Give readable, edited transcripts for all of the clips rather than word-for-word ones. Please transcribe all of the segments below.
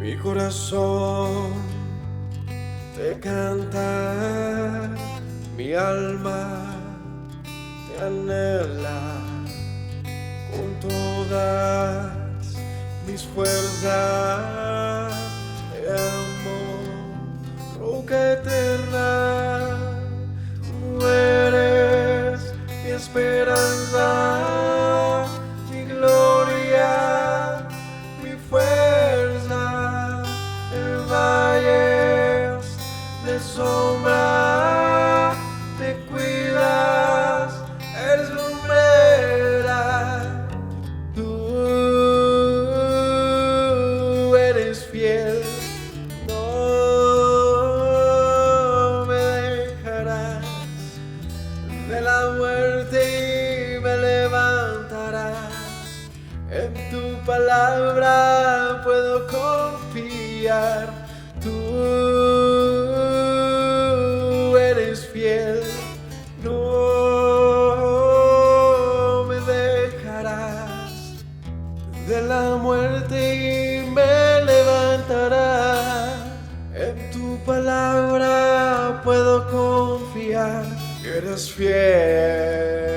Mi corazón te canta, mi alma te anhela con todas mis fuerzas. Te amo, roca eterna, tú eres mi esperanza, mi gloria, mi fuerza. En valles de sombra te cuidas, eres lumbrera. Tú eres fiel, no me dejarás. De la muerte y me levantarás. En tu palabra puedo confiar. Tú eres fiel, no me dejarás. De la muerte y me levantarás. En tu palabra puedo confiar. Eres fiel.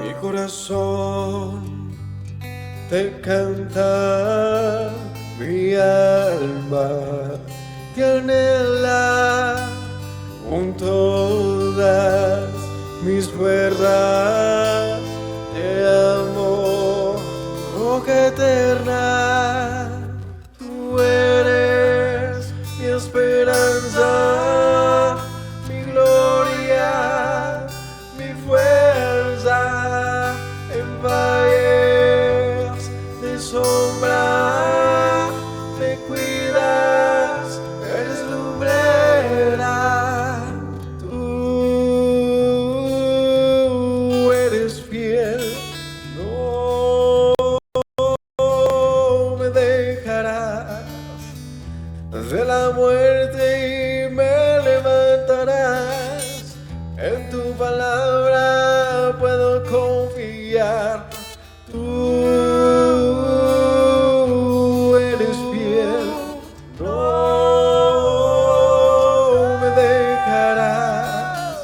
Mi corazón te canta, mi alma te anhela con todas mis fuerzas. Te amo, roca eterna, tú eres mi esperanza, mi gloria, mi fuerza. En valles de sombra te cuidas, eres lumbrera. Tú eres fiel, no me dejarás. De la muerte y me levantarás. En tu palabra puedo confiar. Tú eres fiel, no me dejarás.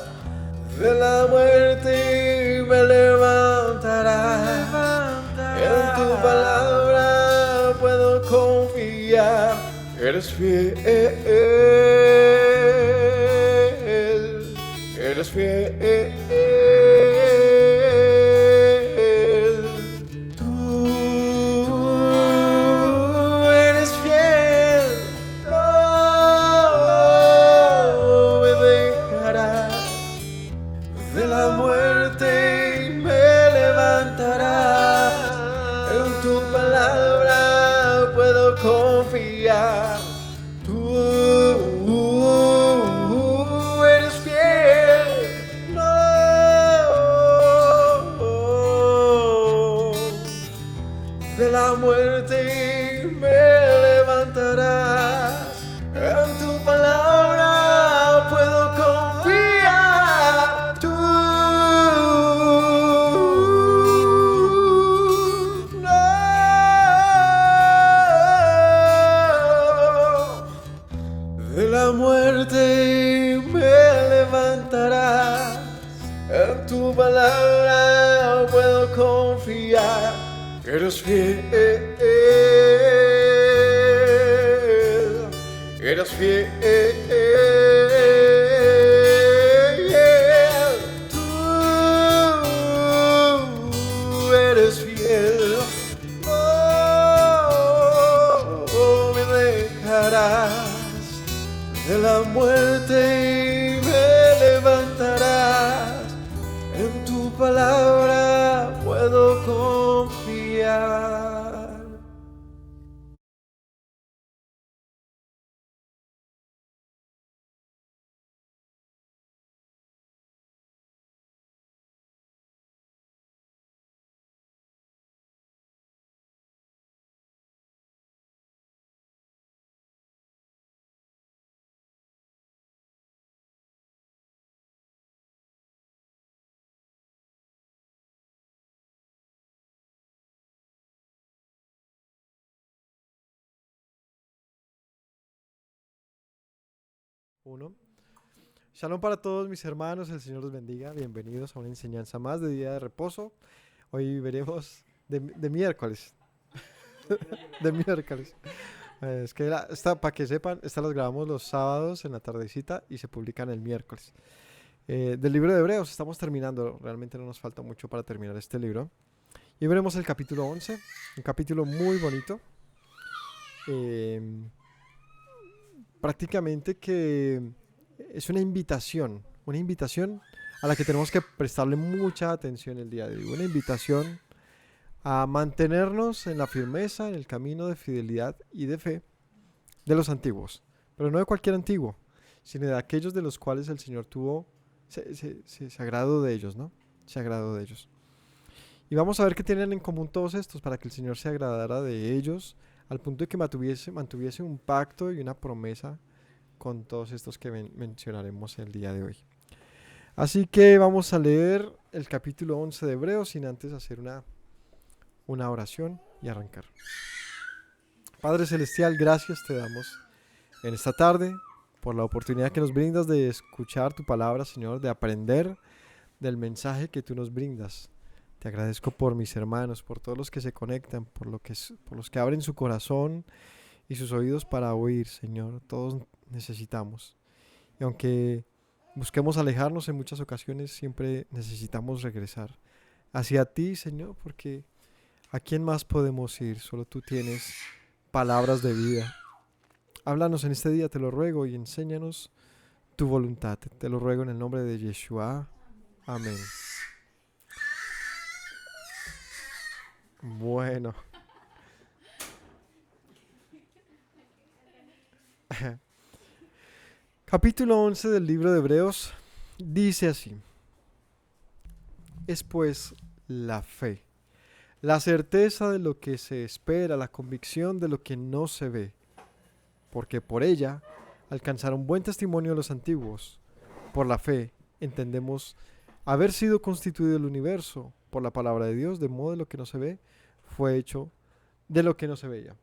De la muerte y me levantarás. En tu palabra puedo confiar. Eres fiel, eres fiel. Tú eres fiel, no me dejarás. De la muerte y me levantarás. En tu palabra puedo confiar. Tú eres fiel, no. De la muerte y me levantarás. En tu palabra puedo confiar. Tú no. De la muerte me levantarás. En tu palabra puedo confiar. Eres fiel, eres fiel. Tú eres fiel, no me dejarás. De la muerte y me levantarás. En tu palabra puedo confiar. Uno. Shalom para todos mis hermanos, el Señor los bendiga. Bienvenidos a una enseñanza más de día de reposo. Hoy veremos de miércoles. De miércoles. Es que para que sepan, estas las grabamos los sábados en la tardecita y se publican el miércoles. Del libro de Hebreos estamos terminando, realmente no nos falta mucho para terminar este libro. Y veremos el capítulo 11, un capítulo muy bonito. Prácticamente que es una invitación a la que tenemos que prestarle mucha atención el día de hoy. Una invitación a mantenernos en la firmeza, en el camino de fidelidad y de fe de los antiguos. Pero no de cualquier antiguo, sino de aquellos de los cuales el Señor se agradó de ellos, ¿no? Se agradó de ellos. Y vamos a ver qué tienen en común todos estos para que el Señor se agradara de ellos al punto de que mantuviese un pacto y una promesa con todos estos que mencionaremos el día de hoy. Así que vamos a leer el capítulo 11 de Hebreos sin antes hacer una oración y arrancar. Padre Celestial, gracias te damos en esta tarde por la oportunidad que nos brindas de escuchar tu palabra, Señor, de aprender del mensaje que tú nos brindas. Te agradezco por mis hermanos, por todos los que se conectan, por los que abren su corazón y sus oídos para oír, Señor. Todos necesitamos. Y aunque busquemos alejarnos en muchas ocasiones, siempre necesitamos regresar hacia ti, Señor, porque ¿a quién más podemos ir? Solo tú tienes palabras de vida. Háblanos en este día, te lo ruego, y enséñanos tu voluntad. Te lo ruego en el nombre de Yeshua. Amén. Bueno. Capítulo 11 del libro de Hebreos dice así: es pues la fe, la certeza de lo que se espera, la convicción de lo que no se ve, porque por ella alcanzaron buen testimonio los antiguos. Por la fe entendemos haber sido constituido el universo por la palabra de Dios, de modo que lo que no se ve fue hecho de lo que no se veía.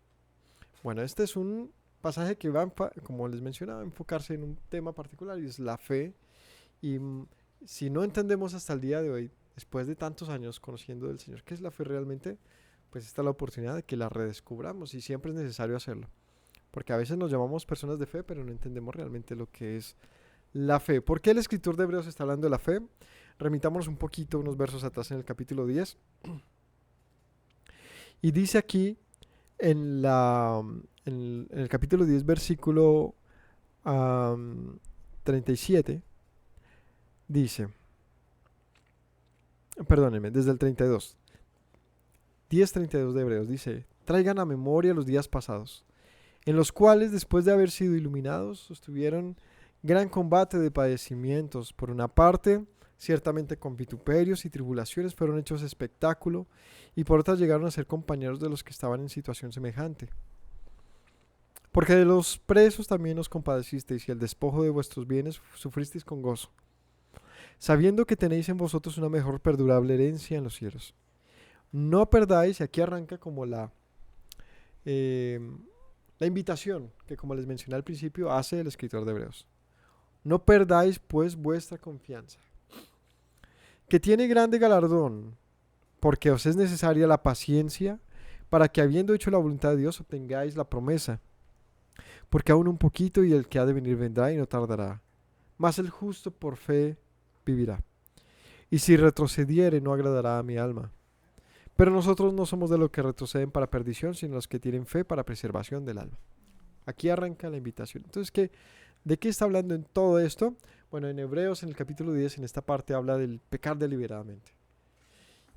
Bueno, este es un pasaje que va, como les mencionaba, a enfocarse en un tema particular, y es la fe. Y si no entendemos hasta el día de hoy, después de tantos años conociendo del Señor qué es la fe realmente, pues esta es la oportunidad de que la redescubramos, y siempre es necesario hacerlo. Porque a veces nos llamamos personas de fe, pero no entendemos realmente lo que es la fe. ¿Por qué el escritor de Hebreos está hablando de la fe? Remitámonos un poquito, unos versos atrás en el capítulo 10. Y dice aquí en el capítulo 10, versículo 37, dice, perdónenme, desde el 32, 10:32 de Hebreos, dice: traigan a memoria los días pasados, en los cuales, después de haber sido iluminados, sostuvieron gran combate de padecimientos. Por una parte, ciertamente con vituperios y tribulaciones fueron hechos espectáculo, y por otra llegaron a ser compañeros de los que estaban en situación semejante. Porque de los presos también os compadecisteis, y el despojo de vuestros bienes sufristeis con gozo, sabiendo que tenéis en vosotros una mejor perdurable herencia en los cielos. No perdáis, y aquí arranca como la invitación que, como les mencioné al principio, hace el escritor de Hebreos. No perdáis pues vuestra confianza, que tiene grande galardón, porque os es necesaria la paciencia, para que, habiendo hecho la voluntad de Dios, obtengáis la promesa. Porque aún un poquito, y el que ha de venir vendrá y no tardará. Mas el justo por fe vivirá. Y si retrocediere, no agradará a mi alma. Pero nosotros no somos de los que retroceden para perdición, sino los que tienen fe para preservación del alma. Aquí arranca la invitación. Entonces, ¿de qué está hablando en todo esto? Bueno, en Hebreos, en el capítulo 10, en esta parte habla del pecar deliberadamente.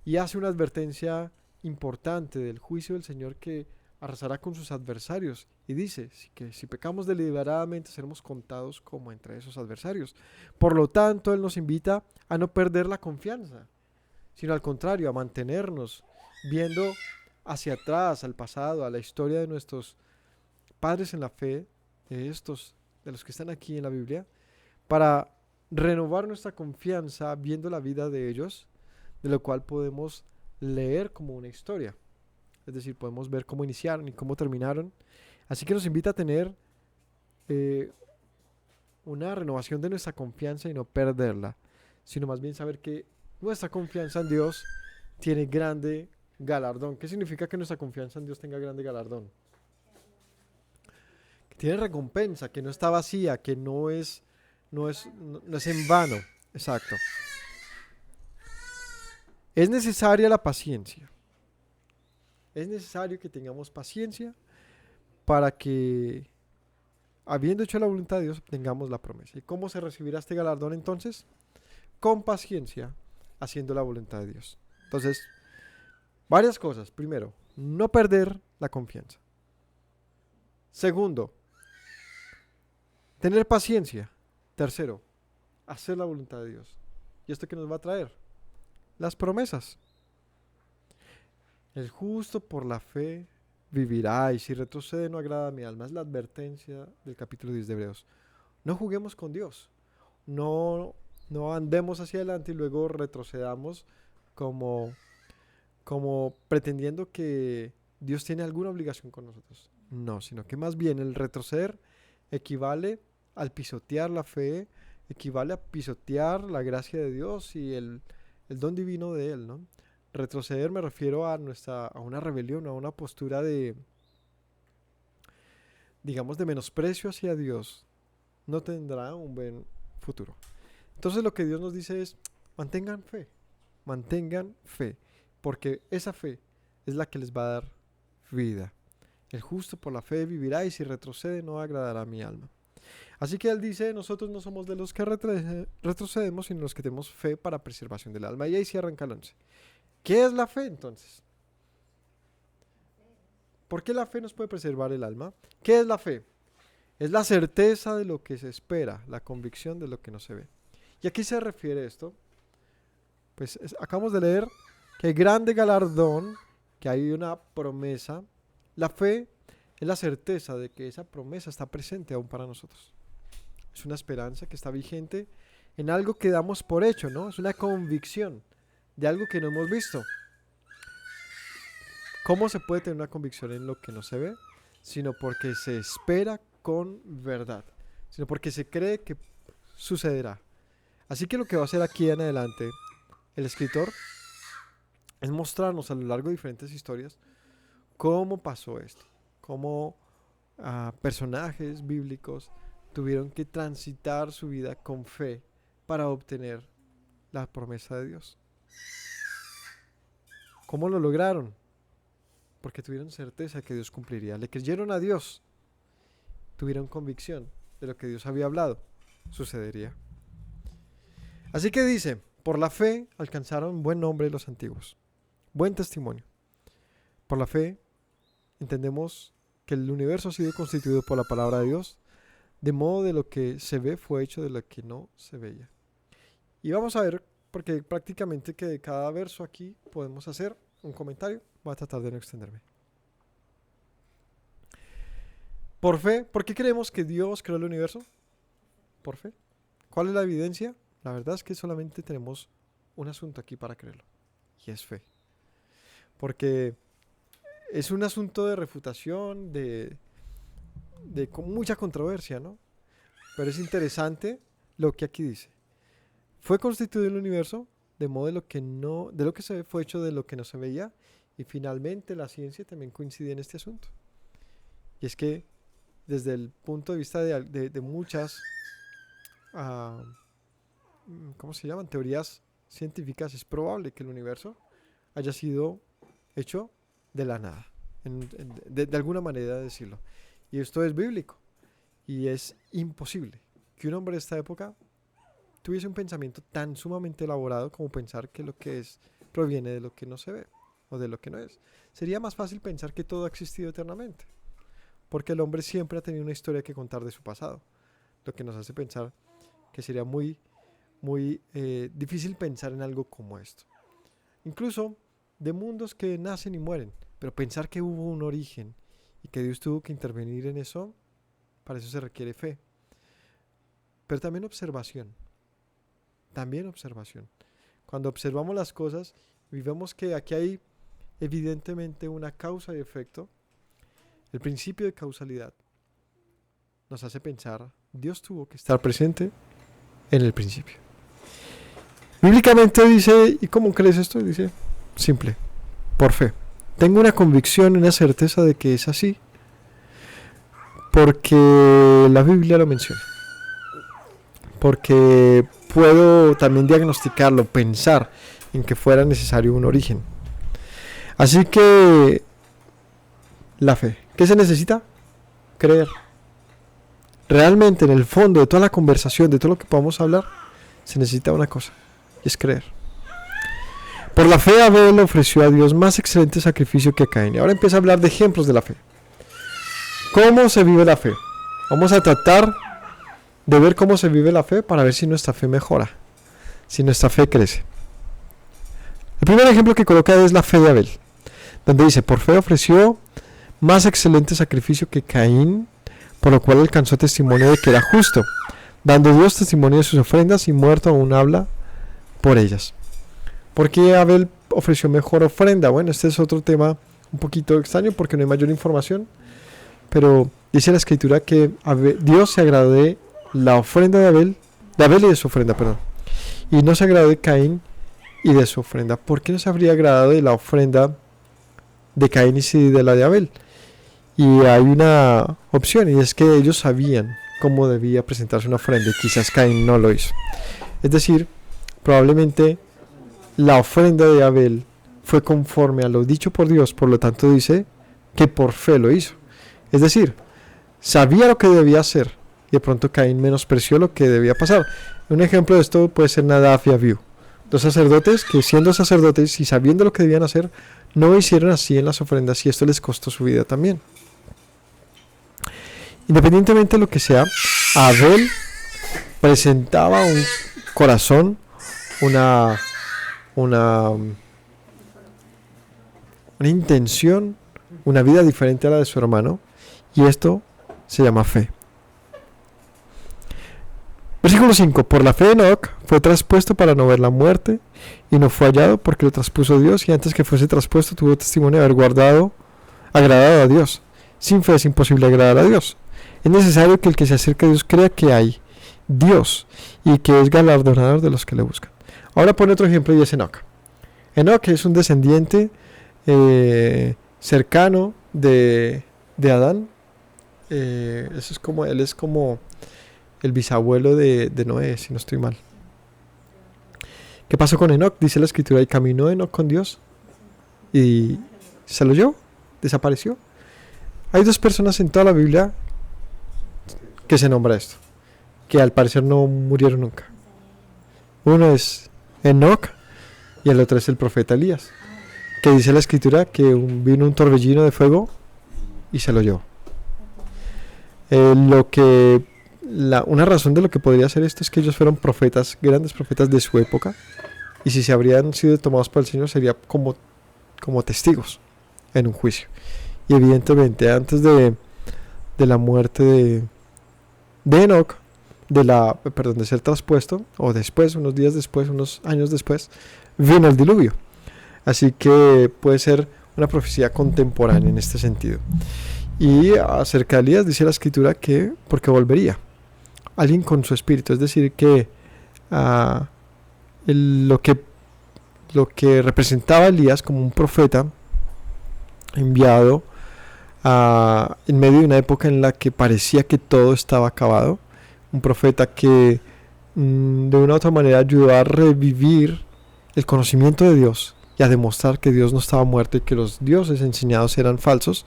Y hace una advertencia importante del juicio del Señor que arrasará con sus adversarios. Y dice que si pecamos deliberadamente seremos contados como entre esos adversarios. Por lo tanto, Él nos invita a no perder la confianza, sino al contrario, a mantenernos viendo hacia atrás, al pasado, a la historia de nuestros padres en la fe, de los que están aquí en la Biblia, para renovar nuestra confianza viendo la vida de ellos, de lo cual podemos leer como una historia. Es decir, podemos ver cómo iniciaron y cómo terminaron. Así que nos invita a tener una renovación de nuestra confianza y no perderla, sino más bien saber que nuestra confianza en Dios tiene grande galardón. ¿Qué significa que nuestra confianza en Dios tenga grande galardón? Que tiene recompensa, que no está vacía, que no es en vano. Exacto. Es necesaria la paciencia. Es necesario que tengamos paciencia para que, habiendo hecho la voluntad de Dios, obtengamos la promesa. ¿Y cómo se recibirá este galardón entonces? Con paciencia, haciendo la voluntad de Dios. Entonces, varias cosas. Primero, no perder la confianza. Segundo, tener paciencia. Tercero, hacer la voluntad de Dios. ¿Y esto qué nos va a traer? Las promesas. El justo por la fe vivirá, y si retrocede no agrada a mi alma. Es la advertencia del capítulo 10 de Hebreos. No juguemos con Dios. No andemos hacia adelante y luego retrocedamos como, como pretendiendo que Dios tiene alguna obligación con nosotros. No, sino que más bien el retroceder equivale al pisotear la fe, equivale a pisotear la gracia de Dios y el don divino de Él, ¿no? Retroceder me refiero a una rebelión, a una postura de, digamos, de menosprecio hacia Dios. No tendrá un buen futuro. Entonces lo que Dios nos dice es, mantengan fe, porque esa fe es la que les va a dar vida. El justo por la fe vivirá y si retrocede no agradará a mi alma. Así que Él dice, nosotros no somos de los que retrocedemos, sino los que tenemos fe para preservación del alma. Y ahí se arranca el 11. ¿Qué es la fe entonces? ¿Por qué la fe nos puede preservar el alma? ¿Qué es la fe? Es la certeza de lo que se espera, la convicción de lo que no se ve. ¿Y a qué se refiere esto? Pues acabamos de leer que hay grande galardón, que hay una promesa. La fe es la certeza de que esa promesa está presente aún para nosotros. Es una esperanza que está vigente en algo que damos por hecho, ¿no? Es una convicción de algo que no hemos visto. ¿Cómo se puede tener una convicción en lo que no se ve? Sino porque se espera con verdad, sino porque se cree que sucederá. Así que lo que va a hacer aquí en adelante el escritor es mostrarnos a lo largo de diferentes historias cómo pasó esto, cómo personajes bíblicos tuvieron que transitar su vida con fe para obtener la promesa de Dios. ¿Cómo lo lograron? Porque tuvieron certeza que Dios cumpliría. Le creyeron a Dios, tuvieron convicción de lo que Dios había hablado, sucedería. Así que dice, por la fe alcanzaron buen nombre los antiguos, buen testimonio. Por la fe entendemos que el universo ha sido constituido por la palabra de Dios, de modo de lo que se ve fue hecho de lo que no se veía. Y vamos a ver, porque prácticamente que de cada verso aquí podemos hacer un comentario. Voy a tratar de no extenderme. Por fe, ¿por qué creemos que Dios creó el universo? Por fe. ¿Cuál es la evidencia? La verdad es que solamente tenemos un asunto aquí para creerlo, y es fe. Porque es un asunto de refutación, con mucha controversia, ¿no? Pero es interesante lo que aquí dice. Fue constituido el universo de modo de lo que se fue hecho de lo que no se veía, y finalmente la ciencia también coincide en este asunto. Y es que desde el punto de vista de muchas, ¿cómo se llaman? Teorías científicas, es probable que el universo haya sido hecho de la nada, de alguna manera de decirlo. Y esto es bíblico, y es imposible que un hombre de esta época tuviese un pensamiento tan sumamente elaborado como pensar que lo que es proviene de lo que no se ve o de lo que no es. Sería más fácil pensar que todo ha existido eternamente, porque el hombre siempre ha tenido una historia que contar de su pasado, lo que nos hace pensar que sería muy difícil pensar en algo como esto. Incluso de mundos que nacen y mueren, pero pensar que hubo un origen y que Dios tuvo que intervenir en eso, para eso se requiere fe. Pero también observación. Cuando observamos las cosas y vemos que aquí hay evidentemente una causa y efecto, el principio de causalidad nos hace pensar Dios tuvo que estar presente en el principio. Bíblicamente dice, ¿y cómo crees esto? Dice, simple, por fe. Tengo una convicción, una certeza de que es así, porque la Biblia lo menciona. Porque puedo también diagnosticarlo, pensar en que fuera necesario un origen. Así que la fe, ¿qué se necesita? Creer. Realmente en el fondo de toda la conversación, de todo lo que podamos hablar, se necesita una cosa, y es creer. Por la fe Abel ofreció a Dios más excelente sacrificio que Caín. Y ahora empieza a hablar de ejemplos de la fe. ¿Cómo se vive la fe? Vamos a tratar de ver cómo se vive la fe para ver si nuestra fe mejora, si nuestra fe crece. El primer ejemplo que coloca es la fe de Abel, donde dice, por fe ofreció más excelente sacrificio que Caín, por lo cual alcanzó testimonio de que era justo, dando Dios testimonio de sus ofrendas y muerto aún habla por ellas. ¿Por qué Abel ofreció mejor ofrenda? Bueno, este es otro tema un poquito extraño porque no hay mayor información, pero dice la escritura que Dios se agradó de la ofrenda de Abel y de su ofrenda, y no se agradó de Caín y de su ofrenda. ¿Por qué no se habría agradado de la ofrenda de Caín y sí de la de Abel? Y hay una opción, y es que ellos sabían cómo debía presentarse una ofrenda y quizás Caín no lo hizo. Es decir, probablemente la ofrenda de Abel fue conforme a lo dicho por Dios, por lo tanto dice que por fe lo hizo. Es decir, sabía lo que debía hacer y de pronto Caín menospreció lo que debía pasar. Un ejemplo de esto puede ser Nadab y Abiú, dos sacerdotes que siendo sacerdotes y sabiendo lo que debían hacer, no hicieron así en las ofrendas y esto les costó su vida también. Independientemente de lo que sea, Abel presentaba un corazón, una intención, una vida diferente a la de su hermano, y esto se llama fe. Versículo 5. Por la fe Enoc fue traspuesto para no ver la muerte, y no fue hallado porque lo traspuso Dios, y antes que fuese traspuesto tuvo testimonio de haber agradado a Dios. Sin fe es imposible agradar a Dios. Es necesario que el que se acerque a Dios crea que hay Dios, y que es galardonador de los que le buscan. Ahora pone otro ejemplo y es Enoc. Enoc es un descendiente cercano de Adán. Él es como el bisabuelo de Noé, si no estoy mal. ¿Qué pasó con Enoc? Dice la escritura, y caminó Enoc con Dios y se lo llevó, desapareció. Hay dos personas en toda la Biblia que se nombra esto, que al parecer no murieron nunca. Uno es Enoc y el otro es el profeta Elías, que dice la escritura que vino un torbellino de fuego y se lo llevó. Una razón de lo que podría ser esto es que ellos fueron profetas, grandes profetas de su época, y si se habrían sido tomados por el Señor sería como testigos en un juicio. Y evidentemente antes de la muerte de Enoc, de ser traspuesto, o después, unos días después, unos años después, vino el diluvio. Así que puede ser una profecía contemporánea en este sentido. Y acerca de Elías dice la escritura que porque volvería alguien con su espíritu, es decir que lo que representaba a Elías como un profeta enviado en medio de una época en la que parecía que todo estaba acabado, un profeta que de una u otra manera ayudó a revivir el conocimiento de Dios y a demostrar que Dios no estaba muerto y que los dioses enseñados eran falsos.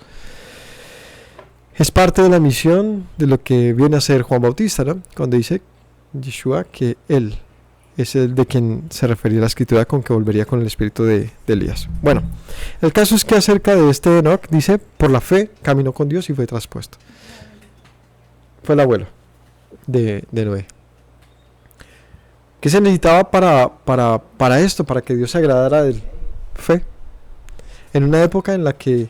Es parte de la misión de lo que viene a ser Juan Bautista, ¿no? Cuando dice Yeshua que él es el de quien se refería la escritura con que volvería con el espíritu de Elías. Bueno, el caso es que acerca de este Enoc dice, por la fe caminó con Dios y fue traspuesto. Fue el abuelo de Noé. ¿Qué se necesitaba para esto? Para que Dios se agradara de él. Fe. En una época en la que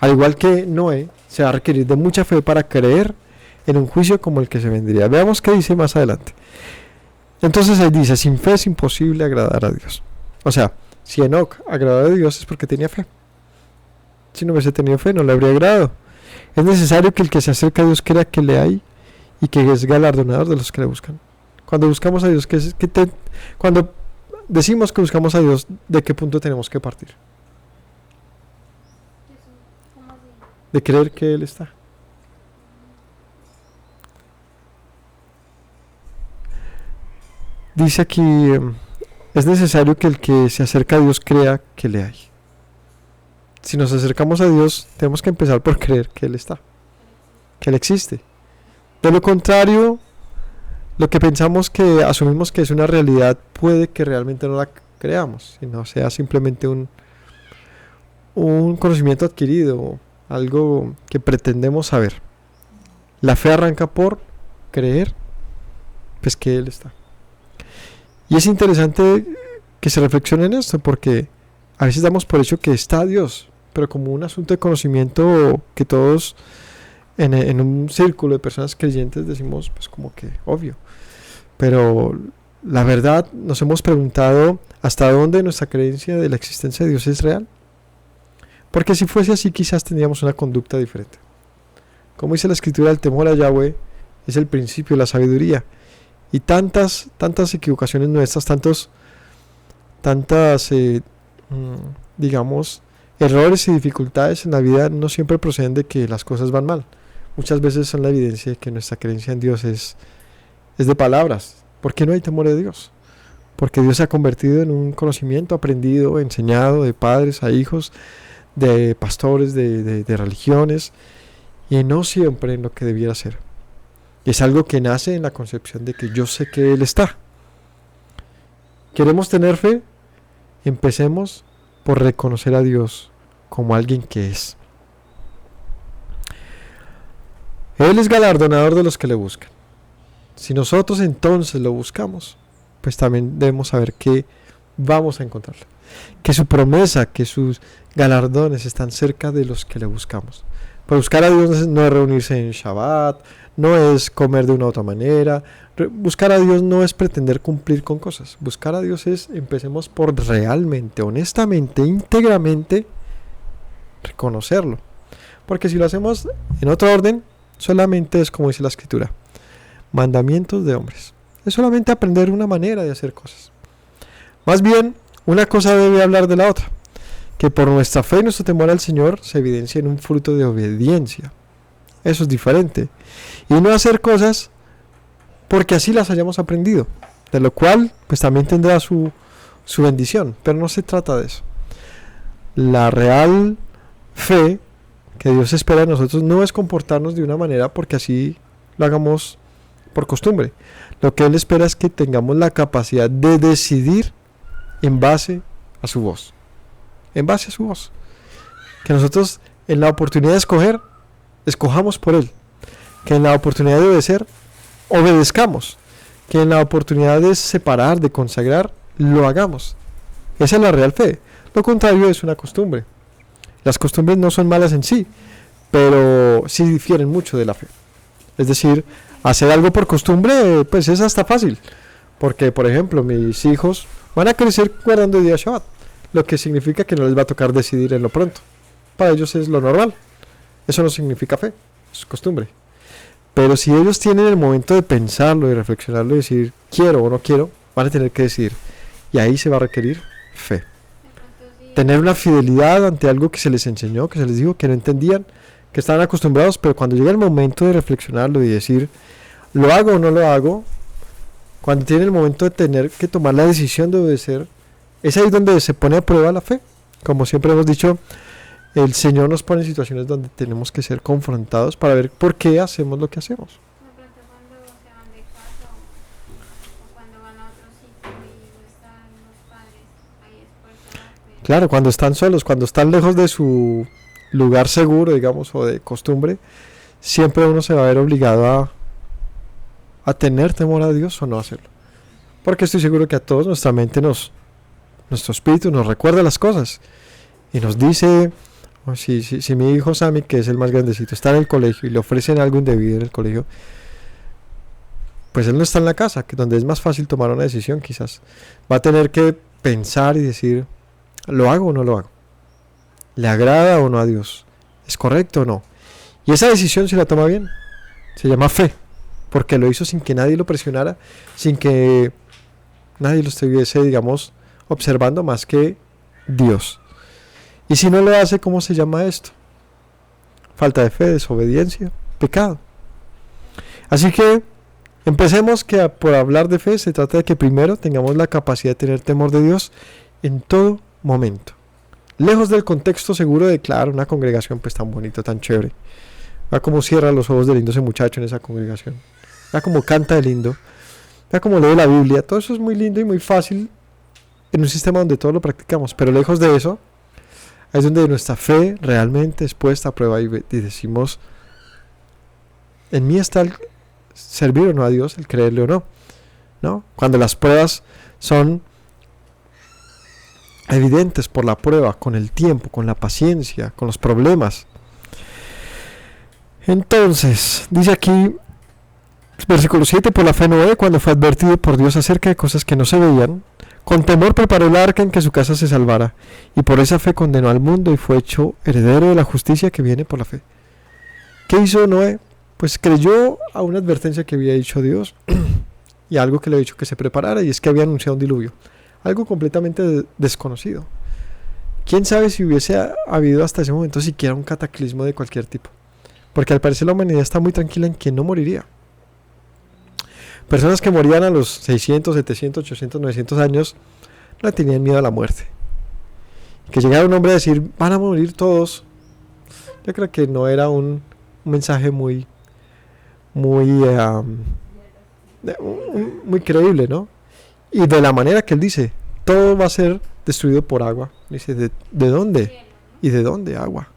al igual que Noé, se va a requerir de mucha fe para creer en un juicio como el que se vendría. Veamos qué dice más adelante. Entonces ahí dice, sin fe es imposible agradar a Dios. O sea, si Enoc agradó a Dios es porque tenía fe. Si no hubiese tenido fe, no le habría agradado. Es necesario que el que se acerca a Dios crea que le hay y que es galardonador de los que le buscan. Cuando buscamos a Dios, cuando decimos que buscamos a Dios, ¿de qué punto tenemos que partir? De creer que Él está. Dice aquí, es necesario que el que se acerca a Dios crea que le hay. Si nos acercamos a Dios, tenemos que empezar por creer que Él está, que Él existe. De lo contrario, lo que pensamos que asumimos que es una realidad puede que realmente no la creamos, sino sea simplemente un conocimiento adquirido, algo que pretendemos saber. La fe arranca por creer, pues que Él está. Y es interesante que se reflexione en esto, porque a veces damos por hecho que está Dios, pero como un asunto de conocimiento que todos en un círculo de personas creyentes decimos, pues como que obvio. Pero la verdad, nos hemos preguntado hasta dónde nuestra creencia de la existencia de Dios es real. Porque si fuese así, quizás tendríamos una conducta diferente. Como dice la Escritura, el temor a Yahweh es el principio de la sabiduría. Y tantas equivocaciones nuestras, digamos, errores y dificultades en la vida no siempre proceden de que las cosas van mal. Muchas veces son la evidencia de que nuestra creencia en Dios es de palabras. ¿Por qué no hay temor de Dios? Porque Dios se ha convertido en un conocimiento aprendido, enseñado de padres a hijos, de pastores, de religiones, y no siempre en lo que debiera ser. Y es algo que nace en la concepción de que yo sé que Él está. ¿Queremos tener fe? Empecemos por reconocer a Dios como alguien que es. Él es galardonador de los que le buscan. Si nosotros entonces lo buscamos, pues también debemos saber que vamos a encontrarlo. Que su promesa, que sus galardones están cerca de los que le buscamos. Pero buscar a Dios no es reunirse en Shabbat, no es comer de una u otra manera. Buscar a Dios no es pretender cumplir con cosas. Buscar a Dios es, empecemos por realmente, honestamente, íntegramente reconocerlo. Porque si lo hacemos en otro orden, solamente es como dice la Escritura, mandamientos de hombres. Es solamente aprender una manera de hacer cosas. Más bien, una cosa debe hablar de la otra. Que por nuestra fe y nuestro temor al Señor se evidencia en un fruto de obediencia. Eso es diferente. Y no hacer cosas porque así las hayamos aprendido. De lo cual, pues también tendrá su bendición. Pero no se trata de eso. La real fe que Dios espera de nosotros no es comportarnos de una manera porque así lo hagamos por costumbre. Lo que Él espera es que tengamos la capacidad de decidir en base a su voz. En base a su voz. Que nosotros en la oportunidad de escoger, escojamos por Él. Que en la oportunidad de obedecer, obedezcamos. Que en la oportunidad de separar, de consagrar, lo hagamos. Esa es la real fe. Lo contrario es una costumbre. Las costumbres no son malas en sí, pero sí difieren mucho de la fe. Es decir, hacer algo por costumbre, pues es hasta fácil. Porque, por ejemplo, mis hijos van a crecer guardando el día Shabbat. Lo que significa que no les va a tocar decidir en lo pronto. Para ellos es lo normal. Eso no significa fe, es costumbre. Pero si ellos tienen el momento de pensarlo, de reflexionarlo y decir quiero o no quiero, van a tener que decidir. Y ahí se va a requerir fe. Tener una fidelidad ante algo que se les enseñó, que se les dijo, que no entendían, que estaban acostumbrados, pero cuando llega el momento de reflexionarlo y decir ¿lo hago o no lo hago? Cuando tiene el momento de tener que tomar la decisión de obedecer, es ahí donde se pone a prueba la fe. Como siempre hemos dicho, el Señor nos pone en situaciones donde tenemos que ser confrontados para ver por qué hacemos lo que hacemos. De pronto cuando se van de casa o cuando van a otro sitio y no están los padres, ahí es fuerte la fe. Claro, cuando están solos, cuando están lejos de su lugar seguro, digamos, o de costumbre, siempre uno se va a ver obligado a tener temor a Dios o no hacerlo. Porque estoy seguro que a todos nuestra mente nuestro espíritu nos recuerda las cosas y nos dice, si mi hijo Sammy, que es el más grandecito, está en el colegio y le ofrecen algo indebido en el colegio, pues él no está en la casa, que donde es más fácil tomar una decisión quizás. Va a tener que pensar y decir, ¿lo hago o no lo hago? ¿Le agrada o no a Dios? ¿Es correcto o no? Y esa decisión, si la toma bien, se llama fe, porque lo hizo sin que nadie lo presionara, sin que nadie lo estuviese, digamos, observando más que Dios. Y si no lo hace, ¿cómo se llama esto? Falta de fe, desobediencia, pecado. Así que empecemos que por hablar de fe se trata de que primero tengamos la capacidad de tener temor de Dios en todo momento. Lejos del contexto seguro de, claro, una congregación pues tan bonito, tan chévere. Vea cómo cierra los ojos de lindo ese muchacho en esa congregación. Vea cómo canta de lindo. Vea cómo lee la Biblia. Todo eso es muy lindo y muy fácil en un sistema donde todo lo practicamos. Pero lejos de eso, es donde nuestra fe realmente es puesta a prueba y decimos, en mí está el servir o no a Dios, el creerle o no, ¿no? Cuando las pruebas son evidentes por la prueba, con el tiempo, con la paciencia, con los problemas. Entonces, dice aquí, versículo 7, por la fe Noé, cuando fue advertido por Dios acerca de cosas que no se veían, con temor preparó el arca en que su casa se salvara, y por esa fe condenó al mundo y fue hecho heredero de la justicia que viene por la fe. ¿Qué hizo Noé? Pues creyó a una advertencia que había dicho Dios y algo que le había dicho que se preparara, y es que había anunciado un diluvio, algo completamente desconocido. ¿Quién sabe si hubiese habido hasta ese momento siquiera un cataclismo de cualquier tipo? Porque al parecer la humanidad está muy tranquila en que no moriría. Personas que morían a los 600, 700, 800, 900 años no tenían miedo a la muerte. Que llegara un hombre a decir, van a morir todos, yo creo que no era un mensaje muy creíble, ¿no? Y de la manera que él dice, todo va a ser destruido por agua. Dice, ¿de dónde? ¿Y de dónde agua?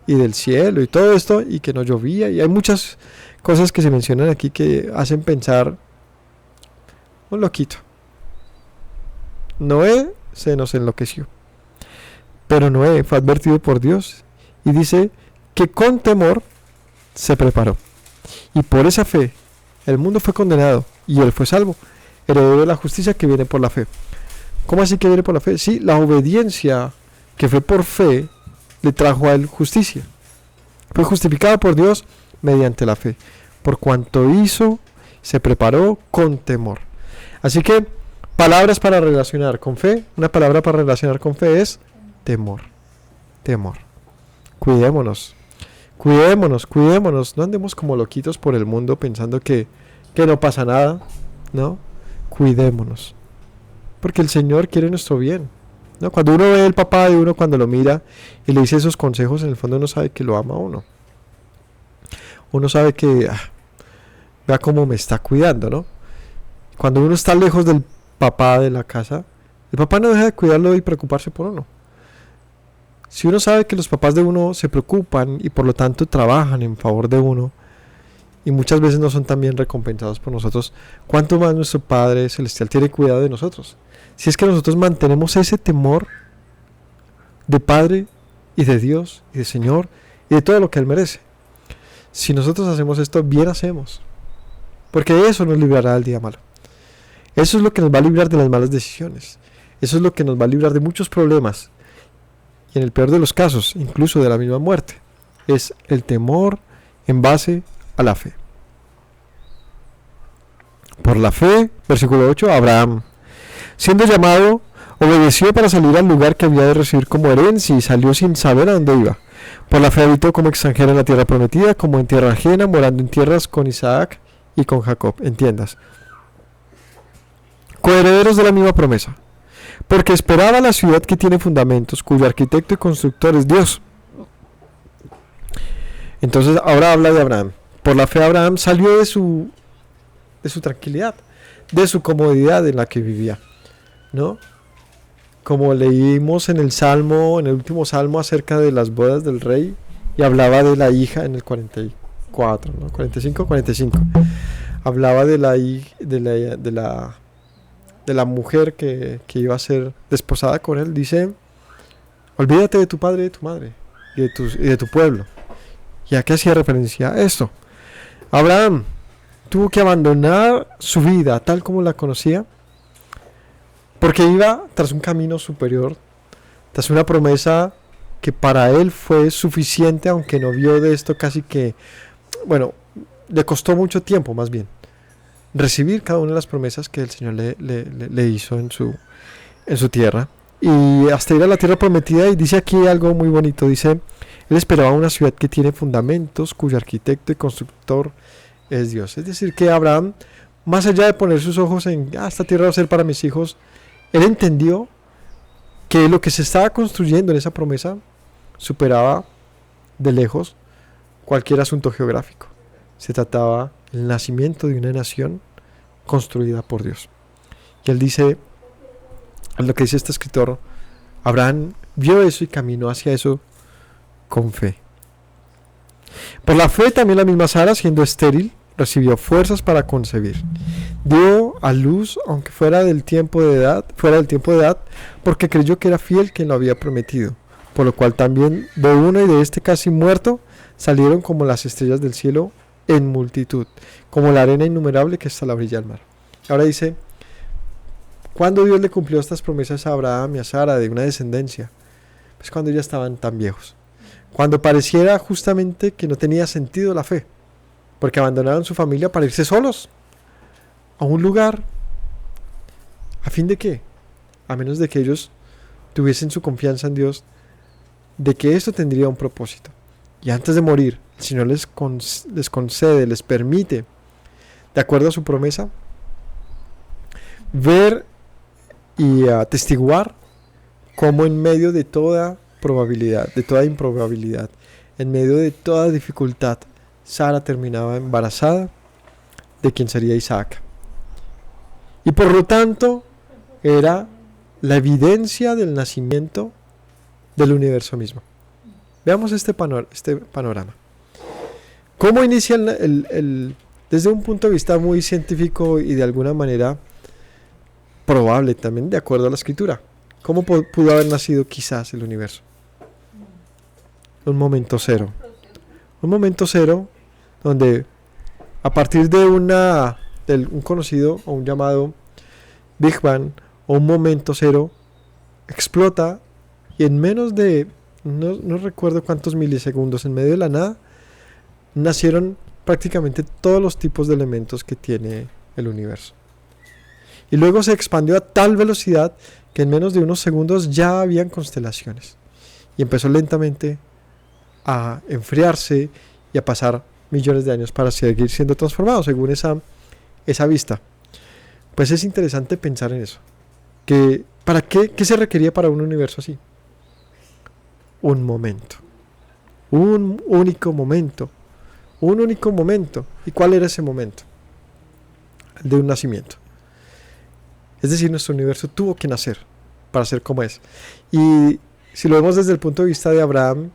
Y del cielo y todo esto, y que no llovía. Y hay muchas cosas que se mencionan aquí que hacen pensar un loquito. Noé se nos enloqueció, pero Noé fue advertido por Dios y dice que con temor se preparó, y por esa fe el mundo fue condenado y él fue salvo, heredero de la justicia que viene por la fe. ¿Cómo así que viene por la fe? Sí, la obediencia que fue por fe le trajo a él justicia. Fue justificado por Dios mediante la fe, por cuanto hizo, se preparó con temor. Así que palabras para relacionar con fe, una palabra para relacionar con fe es temor. Temor. Cuidémonos. No andemos como loquitos por el mundo pensando que no pasa nada, ¿no? Cuidémonos. Porque el Señor quiere nuestro bien, ¿no? Cuando uno ve al papá de uno, cuando lo mira y le dice esos consejos, en el fondo uno sabe que lo ama a uno. Uno sabe que, vea cómo me está cuidando, ¿no? Cuando uno está lejos del papá de la casa, el papá no deja de cuidarlo y preocuparse por uno. Si uno sabe que los papás de uno se preocupan y por lo tanto trabajan en favor de uno, y muchas veces no son tan bien recompensados por nosotros, ¿cuánto más nuestro Padre Celestial tiene cuidado de nosotros? Si es que nosotros mantenemos ese temor de Padre y de Dios y de Señor y de todo lo que Él merece. Si nosotros hacemos esto, bien hacemos, porque eso nos librará del día malo. Eso es lo que nos va a librar de las malas decisiones. Eso es lo que nos va a librar de muchos problemas. Y en el peor de los casos, incluso de la misma muerte, es el temor en base a la fe. Por la fe, versículo 8, Abraham, siendo llamado, obedeció para salir al lugar que había de recibir como herencia y salió sin saber a dónde iba. Por la fe habitó como extranjero en la tierra prometida, como en tierra ajena, morando en tierras con Isaac y con Jacob, en tiendas, coherederos de la misma promesa, porque esperaba la ciudad que tiene fundamentos, cuyo arquitecto y constructor es Dios. Entonces ahora habla de Abraham. Por la fe Abraham salió de su tranquilidad, de su comodidad en la que vivía, ¿no? Como leímos en el Salmo, en el último Salmo acerca de las bodas del rey, y hablaba de la hija en el 44, ¿no? 45. Hablaba de la mujer que iba a ser desposada con él. Dice, olvídate de tu padre y de tu madre y de tu pueblo. ¿Y a qué hacía referencia a esto? Abraham tuvo que abandonar su vida tal como la conocía, porque iba tras un camino superior, tras una promesa que para él fue suficiente, aunque no vio de esto casi que, bueno, le costó mucho tiempo más bien, recibir cada una de las promesas que el Señor le hizo en su tierra. Y hasta ir a la tierra prometida, y dice aquí algo muy bonito, dice, él esperaba una ciudad que tiene fundamentos, cuyo arquitecto y constructor es Dios. Es decir, que Abraham, más allá de poner sus ojos en, esta tierra va a ser para mis hijos, él entendió que lo que se estaba construyendo en esa promesa superaba de lejos cualquier asunto geográfico. Se trataba del nacimiento de una nación construida por Dios. Y él dice, lo que dice este escritor, Abraham vio eso y caminó hacia eso con fe. Por la fe también la misma Sara, siendo estéril, recibió fuerzas para concebir. Dio a luz, aunque fuera del tiempo de edad, porque creyó que era fiel quien lo había prometido. Por lo cual también de uno y de este casi muerto salieron como las estrellas del cielo en multitud, como la arena innumerable que está a la orilla del mar. Ahora dice, ¿cuándo Dios le cumplió estas promesas a Abraham y a Sara de una descendencia? Pues cuando ya estaban tan viejos. Cuando pareciera justamente que no tenía sentido la fe, porque abandonaron su familia para irse solos a un lugar. ¿A fin de qué? A menos de que ellos tuviesen su confianza en Dios, de que esto tendría un propósito. Y antes de morir, el Señor les concede, les permite, de acuerdo a su promesa, ver y atestiguar cómo en medio de toda probabilidad, de toda improbabilidad, en medio de toda dificultad, Sara terminaba embarazada de quien sería Isaac. Y por lo tanto, era la evidencia del nacimiento del universo mismo. Veamos este panorama. ¿Cómo inicia desde un punto de vista muy científico y de alguna manera probable también, de acuerdo a la escritura? ¿Cómo pudo haber nacido quizás el universo? Un momento cero. Un momento cero donde a partir de un conocido o un llamado Big Bang o un momento cero explota y en menos de no recuerdo cuántos milisegundos, en medio de la nada, nacieron prácticamente todos los tipos de elementos que tiene el universo. Y luego se expandió a tal velocidad que en menos de unos segundos ya habían constelaciones. Y empezó lentamente a enfriarse y a pasar millones de años para seguir siendo transformado según esa vista. Pues es interesante pensar en eso. ¿Para qué se requería para un universo así? Un momento. Un único momento. Un único momento. ¿Y cuál era ese momento? El de un nacimiento. Es decir, nuestro universo tuvo que nacer para ser como es. Y si lo vemos desde el punto de vista de Abraham,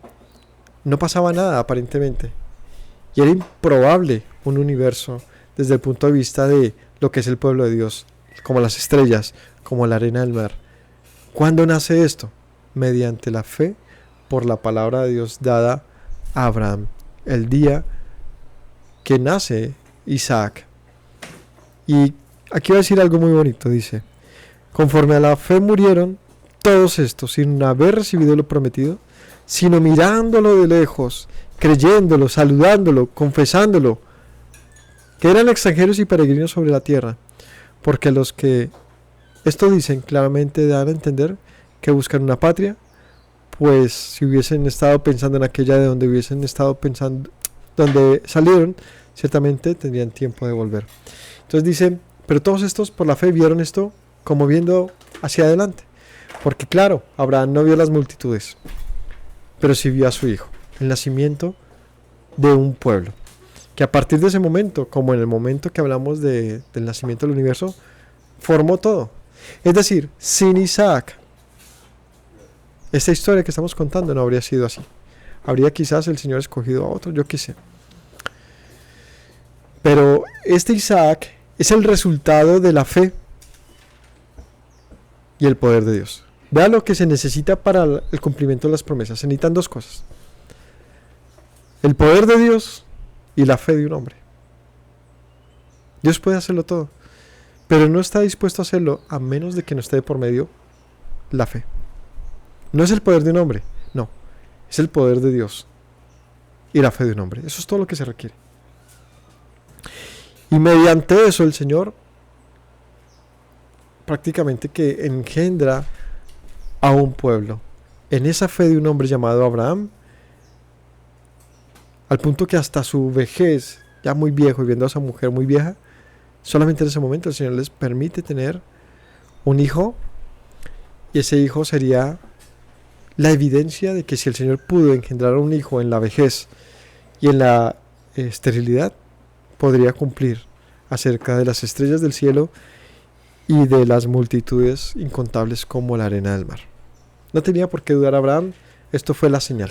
no pasaba nada aparentemente. Y era improbable un universo desde el punto de vista de lo que es el pueblo de Dios, como las estrellas, como la arena del mar. ¿Cuándo nace esto? Mediante la fe por la palabra de Dios dada a Abraham. El día que nace Isaac. Y aquí va a decir algo muy bonito, dice, conforme a la fe murieron todos estos sin haber recibido lo prometido, sino mirándolo de lejos, creyéndolo, saludándolo, confesándolo, que eran extranjeros y peregrinos sobre la tierra, porque los que esto dicen claramente dan a entender que buscan una patria, pues si hubiesen estado pensando en aquella de donde hubiesen estado pensando, donde salieron, ciertamente tendrían tiempo de volver. Entonces dice, pero todos estos por la fe vieron esto como viendo hacia adelante, porque claro, Abraham no vio las multitudes, pero sí vio a su hijo, el nacimiento de un pueblo, que a partir de ese momento, como en el momento que hablamos del nacimiento del universo, formó todo. Es decir, sin Isaac, esta historia que estamos contando no habría sido así. Habría quizás el Señor escogido a otro, yo qué sé. Pero este Isaac es el resultado de la fe y el poder de Dios. Vea lo que se necesita para el cumplimiento de las promesas. Se necesitan dos cosas: el poder de Dios y la fe de un hombre. Dios puede hacerlo todo, pero no está dispuesto a hacerlo a menos de que no esté de por medio la fe. No es el poder de un hombre, no, Es el poder de Dios y la fe de un hombre. Eso es todo lo que se requiere. Y mediante eso el Señor prácticamente que engendra a un pueblo. En esa fe de un hombre llamado Abraham, al punto que hasta su vejez, ya muy viejo y viendo a esa mujer muy vieja, solamente en ese momento el Señor les permite tener un hijo, y ese hijo sería la evidencia de que si el Señor pudo engendrar un hijo en la vejez y en la esterilidad, podría cumplir acerca de las estrellas del cielo y de las multitudes incontables como la arena del mar. No tenía por qué dudar Abraham, esto fue la señal.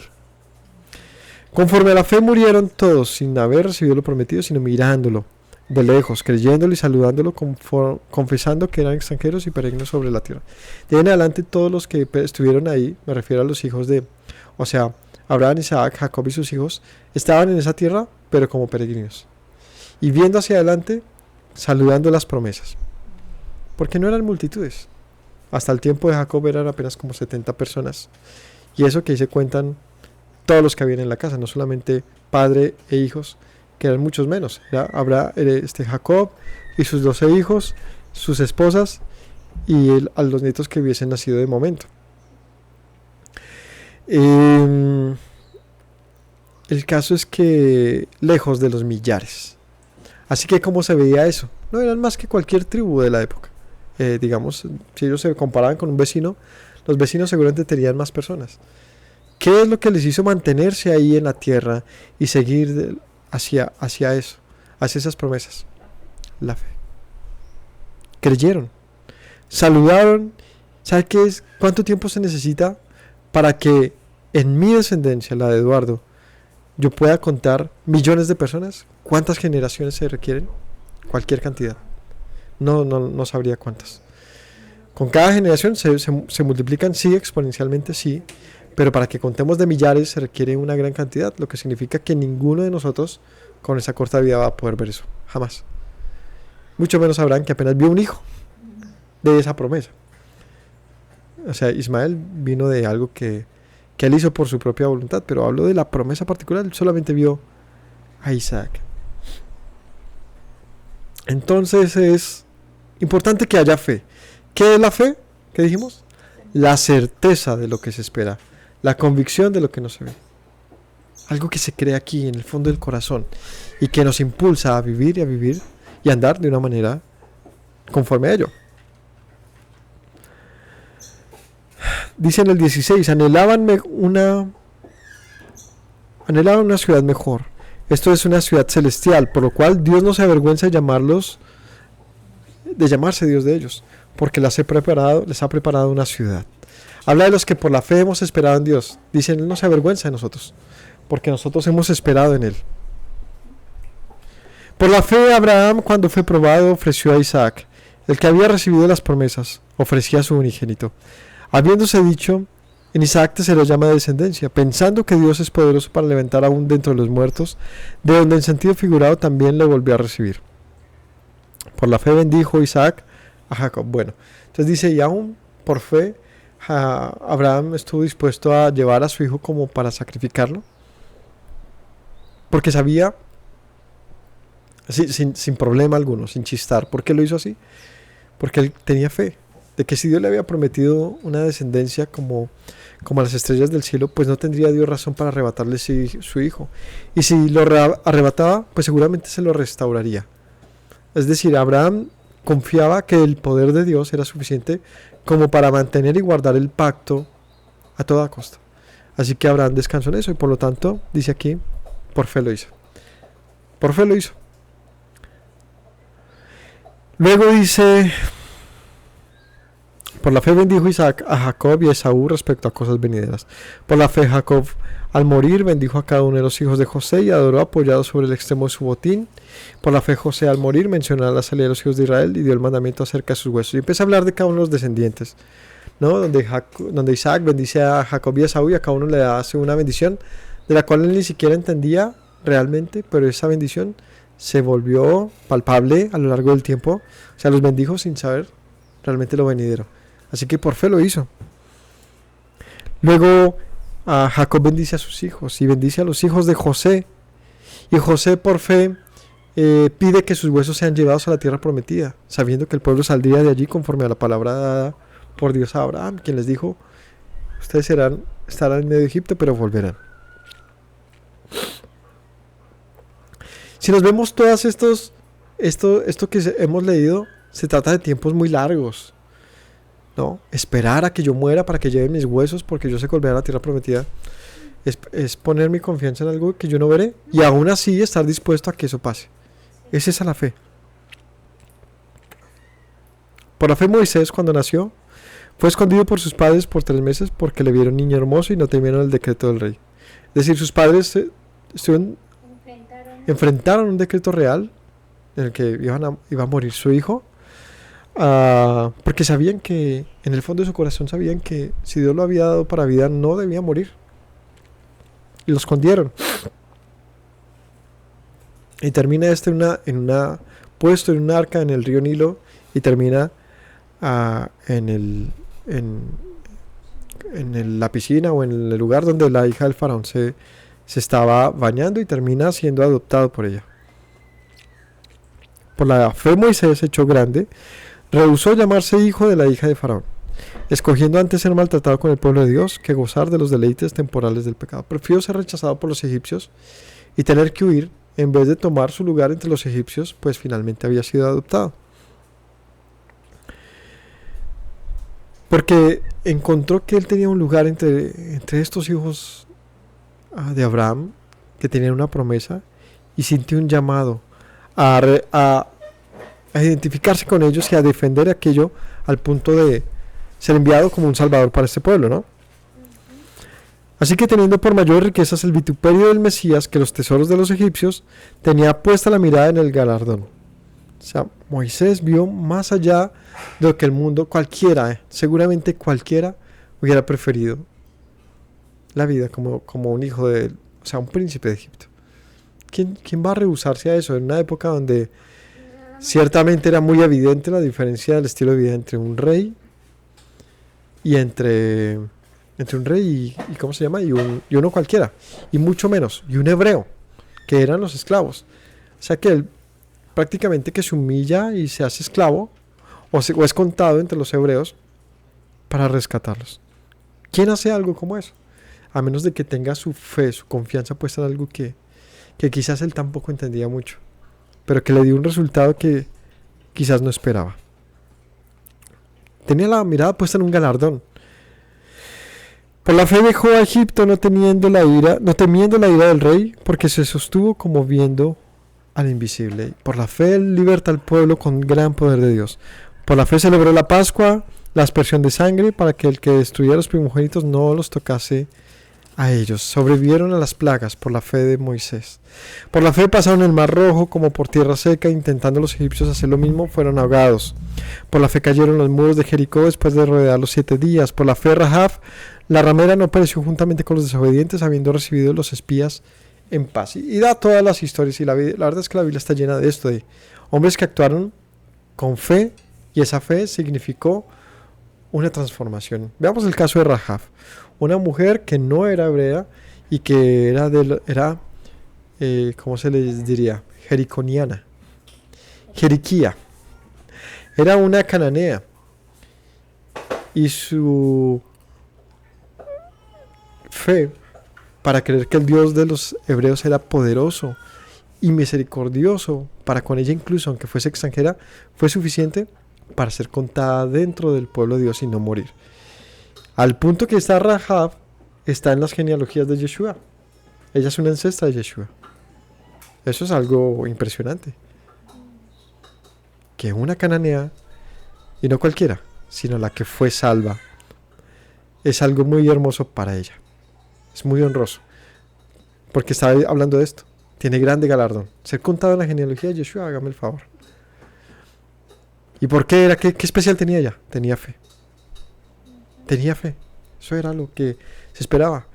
Conforme a la fe murieron todos sin haber recibido lo prometido, sino mirándolo de lejos, creyéndolo y saludándolo, confesando que eran extranjeros y peregrinos sobre la tierra. De ahí en adelante todos los que estuvieron ahí, me refiero a los hijos de, o sea, Abraham, Isaac, Jacob y sus hijos, estaban en esa tierra, pero como peregrinos. Y viendo hacia adelante, saludando las promesas. Porque no eran multitudes. Hasta el tiempo de Jacob eran apenas como 70 personas. Y eso que ahí se cuentan todos los que habían en la casa, no solamente padre e hijos, que eran muchos menos. Habrá Jacob y sus 12 hijos, sus esposas y a los nietos que hubiesen nacido de momento. El caso es que lejos de los millares. Así que ¿cómo se veía eso? No eran más que cualquier tribu de la época. Digamos, si ellos se comparaban con un vecino, los vecinos seguramente tenían más personas. ¿Qué es lo que les hizo mantenerse ahí en la tierra y seguir hacia eso, hacia esas promesas? La fe. Creyeron, saludaron. ¿Sabe qué es? ¿Cuánto tiempo se necesita para que en mi descendencia, la de Eduardo, yo pueda contar millones de personas? ¿Cuántas generaciones se requieren? Cualquier cantidad. No sabría cuántas. Con cada generación se multiplican, sí, exponencialmente, sí, pero para que contemos de millares se requiere una gran cantidad, lo que significa que ninguno de nosotros con esa corta vida va a poder ver eso, jamás. Mucho menos Abraham, que apenas vio un hijo de esa promesa. O sea, Ismael vino de algo que él hizo por su propia voluntad, pero hablo de la promesa particular, él solamente vio a Isaac. Entonces es importante que haya fe. ¿Qué es la fe? ¿Qué dijimos? La certeza de lo que se espera, la convicción de lo que no se ve. Algo que se cree aquí en el fondo del corazón y que nos impulsa a vivir y a andar de una manera conforme a ello. Dice en el 16, anhelaban una ciudad mejor. Esto es una ciudad celestial, por lo cual Dios no se avergüenza de llamarse Dios de ellos, porque les ha preparado una ciudad. Habla de los que por la fe hemos esperado en Dios. Dicen, Él no se avergüenza de nosotros, porque nosotros hemos esperado en Él. Por la fe Abraham, cuando fue probado, ofreció a Isaac, el que había recibido las promesas, ofrecía a su unigénito. Habiéndose dicho, en Isaac se lo llama descendencia, pensando que Dios es poderoso para levantar aún dentro de los muertos, de donde en sentido figurado también le volvió a recibir. Por la fe bendijo Isaac a Jacob. Bueno, entonces dice, y aún por fe Abraham estuvo dispuesto a llevar a su hijo como para sacrificarlo, porque sabía, sin problema alguno, sin chistar. ¿Por qué lo hizo así? Porque él tenía fe de que si Dios le había prometido una descendencia como las estrellas del cielo, pues no tendría Dios razón para arrebatarle su hijo. Y si lo arrebataba, pues seguramente se lo restauraría. Es decir, Abraham confiaba que el poder de Dios era suficiente como para mantener y guardar el pacto a toda costa. Así que Abraham descansó en eso y por lo tanto, dice aquí, por fe lo hizo. Por fe lo hizo. Luego dice, por la fe bendijo Isaac a Jacob y a Esaú respecto a cosas venideras. Por la fe Jacob al morir bendijo a cada uno de los hijos de José y adoró apoyado sobre el extremo de su botín. Por la fe José al morir mencionó la salida de los hijos de Israel y dio el mandamiento acerca de sus huesos. Y empieza a hablar de cada uno de los descendientes, ¿no? Donde Isaac bendice a Jacob y a Esaú y a cada uno le hace una bendición de la cual él ni siquiera entendía realmente, pero esa bendición se volvió palpable a lo largo del tiempo. O sea, los bendijo sin saber realmente lo venidero. Así que por fe lo hizo. Luego Jacob bendice a sus hijos y bendice a los hijos de José. Y José por fe pide que sus huesos sean llevados a la tierra prometida, sabiendo que el pueblo saldría de allí conforme a la palabra dada por Dios a Abraham, quien les dijo, ustedes estarán en medio de Egipto, pero volverán. Si nos vemos todas esto que hemos leído, se trata de tiempos muy largos, ¿no? Esperar a que yo muera para que lleven mis huesos porque yo sé que volveré a la tierra prometida. Es poner mi confianza en algo que yo no veré y aún así estar dispuesto a que eso pase. Es esa la fe. Por la fe Moisés, cuando nació, fue escondido por sus padres por 3 meses porque le vieron niño hermoso y no temieron el decreto del rey. Es decir, sus padres enfrentaron un decreto real en el que iba a morir su hijo, porque sabían que, en el fondo de su corazón sabían que si Dios lo había dado para vida, no debía morir. Y lo escondieron. Y termina puesto en un arca en el río Nilo y termina en la piscina o en el lugar donde la hija del faraón se estaba bañando y termina siendo adoptado por ella. Por la fe Moisés, hecho grande, rehusó llamarse hijo de la hija de faraón, escogiendo antes ser maltratado con el pueblo de Dios que gozar de los deleites temporales del pecado. Prefirió ser rechazado por los egipcios y tener que huir en vez de tomar su lugar entre los egipcios, pues finalmente había sido adoptado. Porque encontró que él tenía un lugar entre estos hijos de Abraham, que tenían una promesa, y sintió un llamado a identificarse con ellos y a defender aquello al punto de ser enviado como un salvador para este pueblo, ¿no? Así que teniendo por mayores riquezas el vituperio del Mesías que los tesoros de los egipcios, tenía puesta la mirada en el galardón. O sea, Moisés vio más allá de lo que el mundo, seguramente cualquiera, hubiera preferido la vida como un hijo un príncipe de Egipto. ¿Quién va a rehusarse a eso en una época donde ciertamente era muy evidente la diferencia del estilo de vida entre un rey y entre un rey y ¿cómo se llama? Y uno cualquiera, y mucho menos, y un hebreo, que eran los esclavos? O sea que él prácticamente que se humilla y se hace esclavo, o es contado entre los hebreos para rescatarlos. ¿Quién hace algo como eso? A menos de que tenga su fe, su confianza puesta en algo que quizás él tampoco entendía mucho, pero que le dio un resultado que quizás no esperaba. Tenía la mirada puesta en un galardón. Por la fe dejó a Egipto no temiendo la ira del rey, porque se sostuvo como viendo al invisible. Por la fe él liberta al pueblo con gran poder de Dios. Por la fe celebró la Pascua, la aspersión de sangre, para que el que destruyera a los primogénitos no los tocase a ellos. Sobrevivieron a las plagas por la fe de Moisés. Por la fe pasaron el mar rojo como por tierra seca, intentando los egipcios hacer lo mismo, fueron ahogados. Por la fe cayeron los muros de Jericó después de rodear los 7 días. Por la fe Rahab, la ramera, no pereció juntamente con los desobedientes, habiendo recibido los espías en paz. Y da todas las historias, y la verdad es que la Biblia está llena de esto, de hombres que actuaron con fe, y esa fe significó una transformación. Veamos el caso de Rahab, una mujer que no era hebrea y que era ¿cómo se les diría? Jericoniana. Jeriquía. Era una cananea. Y su fe para creer que el Dios de los hebreos era poderoso y misericordioso para con ella, incluso aunque fuese extranjera, fue suficiente para ser contada dentro del pueblo de Dios y no morir. Al punto que esta Rahab está en las genealogías de Yeshua. Ella es una ancestra de Yeshua. Eso es algo impresionante. Que una cananea, y no cualquiera, sino la que fue salva, es algo muy hermoso para ella. Es muy honroso. Porque está hablando de esto. Tiene grande galardón. Ser contado en la genealogía de Yeshua, hágame el favor. ¿Y por qué era? ¿Qué especial tenía ella? Tenía fe. Tenía fe. Eso era lo que se esperaba.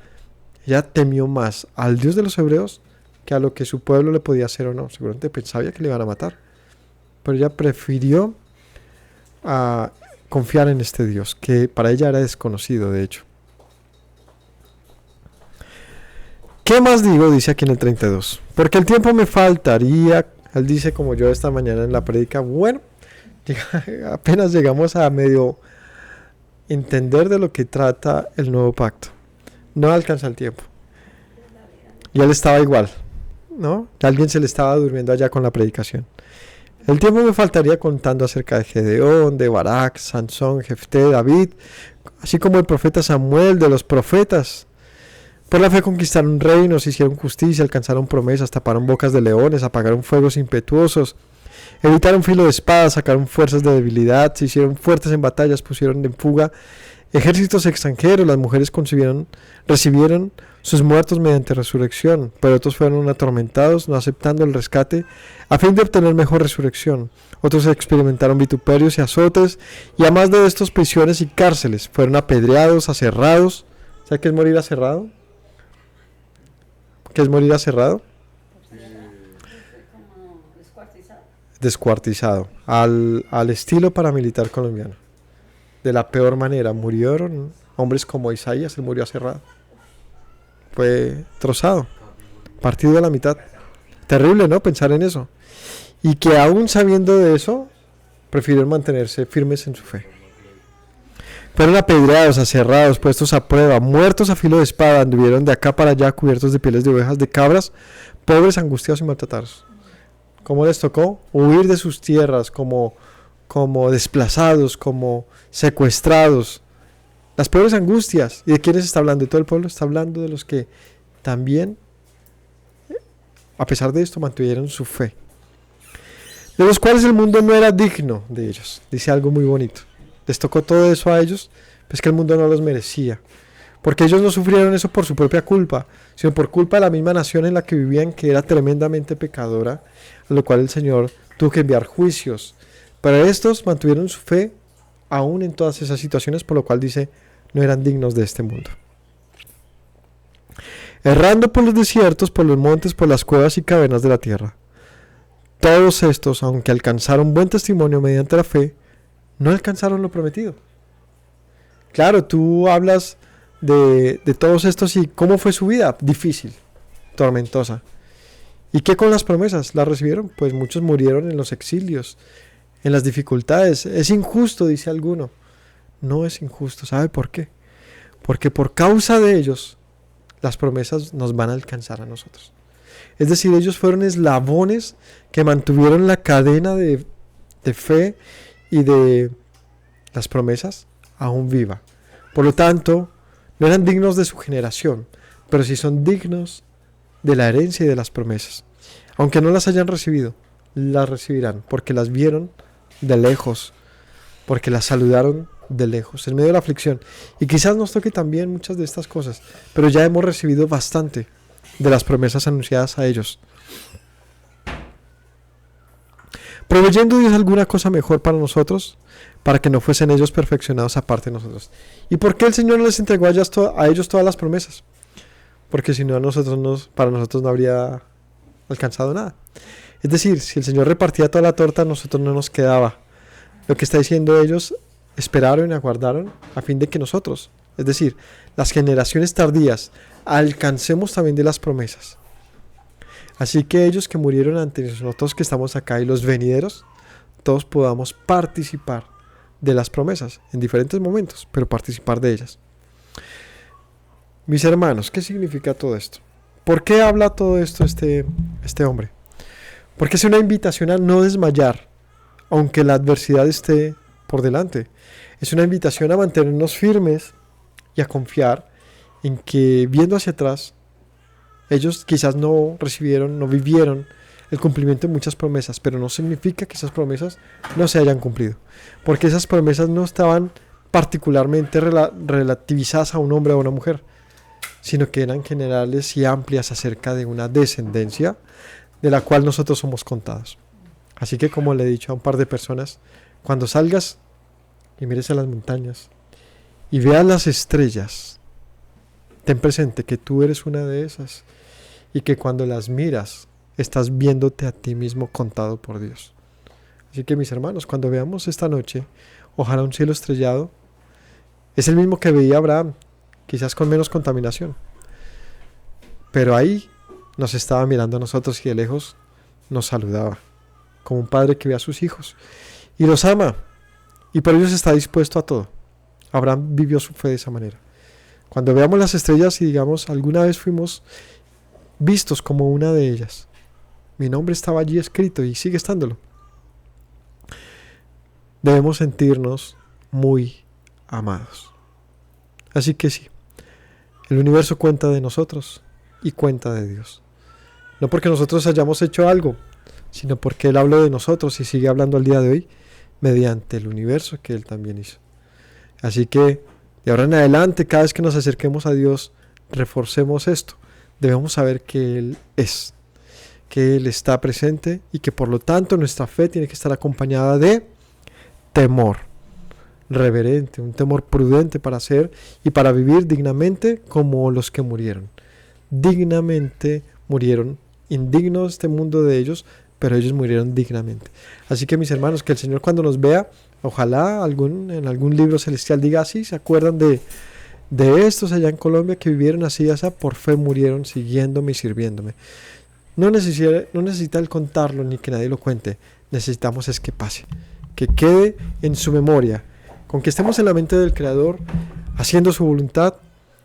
Ella temió más al Dios de los hebreos que a lo que su pueblo le podía hacer o no. Seguramente pensaba que le iban a matar. Pero ella prefirió confiar en este Dios, que para ella era desconocido, de hecho. ¿Qué más digo? Dice aquí en el 32. Porque el tiempo me faltaría. Él dice como yo esta mañana en la prédica. Bueno, apenas llegamos a medio entender de lo que trata el nuevo pacto. No alcanza el tiempo. Y él estaba igual, ¿no? Alguien se le estaba durmiendo allá con la predicación. El tiempo me faltaría contando acerca de Gedeón, de Barak, Sansón, Jefté, David, así como el profeta Samuel, de los profetas. Por la fe conquistaron reinos, hicieron justicia, alcanzaron promesas, taparon bocas de leones, apagaron fuegos impetuosos, evitaron filo de espada, sacaron fuerzas de debilidad, se hicieron fuertes en batallas, pusieron en fuga ejércitos extranjeros, las mujeres recibieron sus muertos mediante resurrección, pero otros fueron atormentados, no aceptando el rescate, a fin de obtener mejor resurrección. Otros experimentaron vituperios y azotes, y a más de estos prisiones y cárceles, fueron apedreados, aserrados. ¿Sabe qué es morir aserrado? ¿Qué es morir aserrado? Descuartizado, al estilo paramilitar colombiano. De la peor manera, murieron hombres como Isaías, él murió aserrado. Fue trozado, partido a la mitad. Terrible, ¿no? Pensar en eso. Y que aún sabiendo de eso, prefirieron mantenerse firmes en su fe. Fueron apedreados, aserrados, puestos a prueba, muertos a filo de espada, anduvieron de acá para allá cubiertos de pieles de ovejas, de cabras, pobres, angustiados y maltratados. ¿Cómo les tocó? Huir de sus tierras como desplazados, como secuestrados. Las peores angustias. ¿Y de quiénes está hablando? De todo el pueblo está hablando de los que también, a pesar de esto, mantuvieron su fe. De los cuales el mundo no era digno de ellos. Dice algo muy bonito. Les tocó todo eso a ellos, pues que el mundo no los merecía. Porque ellos no sufrieron eso por su propia culpa, sino por culpa de la misma nación en la que vivían, que era tremendamente pecadora, a lo cual el Señor tuvo que enviar juicios. Pero estos mantuvieron su fe aún en todas esas situaciones, por lo cual dice, no eran dignos de este mundo. Errando por los desiertos, por los montes, por las cuevas y cavernas de la tierra. Todos estos, aunque alcanzaron buen testimonio mediante la fe, no alcanzaron lo prometido. Claro, tú hablas de todos estos y cómo fue su vida. Difícil, tormentosa. ¿Y qué con las promesas? ¿Las recibieron? Pues muchos murieron en los exilios, en las dificultades. Es injusto, dice alguno. No es injusto. ¿Sabe por qué? Porque por causa de ellos, las promesas nos van a alcanzar a nosotros. Es decir, ellos fueron eslabones que mantuvieron la cadena de fe y de las promesas aún viva. Por lo tanto, no eran dignos de su generación, pero sí son dignos de la herencia y de las promesas. Aunque no las hayan recibido, las recibirán, porque las vieron de lejos, porque las saludaron de lejos, en medio de la aflicción. Y quizás nos toque también muchas de estas cosas, pero ya hemos recibido bastante de las promesas anunciadas a ellos. Proveyendo Dios alguna cosa mejor para nosotros, para que no fuesen ellos perfeccionados aparte de nosotros. ¿Y por qué el Señor no les entregó a ellos todas las promesas? Porque si no, para nosotros no habría alcanzado nada. Es decir, si el Señor repartía toda la torta, a nosotros no nos quedaba. Lo que está diciendo, ellos esperaron y aguardaron a fin de que nosotros, es decir, las generaciones tardías, alcancemos también de las promesas. Así que ellos que murieron antes, nosotros que estamos acá y los venideros, todos podamos participar de las promesas en diferentes momentos, pero participar de ellas. Mis hermanos, ¿qué significa todo esto? ¿Por qué habla todo esto este hombre? Porque es una invitación a no desmayar, aunque la adversidad esté por delante. Es una invitación a mantenernos firmes y a confiar en que, viendo hacia atrás, ellos quizás no recibieron, no vivieron el cumplimiento de muchas promesas, pero no significa que esas promesas no se hayan cumplido, porque esas promesas no estaban particularmente relativizadas a un hombre o a una mujer, sino que eran generales y amplias acerca de una descendencia de la cual nosotros somos contados. Así que, como le he dicho a un par de personas, cuando salgas y mires a las montañas y veas las estrellas, ten presente que tú eres una de esas y que cuando las miras estás viéndote a ti mismo contado por Dios. Así que, mis hermanos, cuando veamos esta noche, ojalá un cielo estrellado, es el mismo que veía Abraham, quizás con menos contaminación, pero ahí nos estaba mirando a nosotros y de lejos nos saludaba, como un padre que ve a sus hijos y los ama, y por ellos está dispuesto a todo. Abraham vivió su fe de esa manera. Cuando veamos las estrellas y digamos, alguna vez fuimos vistos como una de ellas, mi nombre estaba allí escrito y sigue estándolo, debemos sentirnos muy amados. Así que sí, el universo cuenta de nosotros y cuenta de Dios. No porque nosotros hayamos hecho algo, sino porque Él habló de nosotros y sigue hablando al día de hoy mediante el universo que Él también hizo. Así que de ahora en adelante, cada vez que nos acerquemos a Dios, reforcemos esto. Debemos saber que Él es, que Él está presente y que por lo tanto nuestra fe tiene que estar acompañada de temor reverente, un temor prudente para ser y para vivir dignamente como los que murieron. Dignamente murieron, indigno de este mundo de ellos, pero ellos murieron dignamente. Así que mis hermanos, que el Señor cuando nos vea, ojalá en algún libro celestial diga así, se acuerdan de estos allá en Colombia que vivieron así, por fe murieron siguiéndome y sirviéndome. No necesita el contarlo ni que nadie lo cuente, necesitamos es que pase, que quede en su memoria. Con que estemos en la mente del Creador, haciendo su voluntad,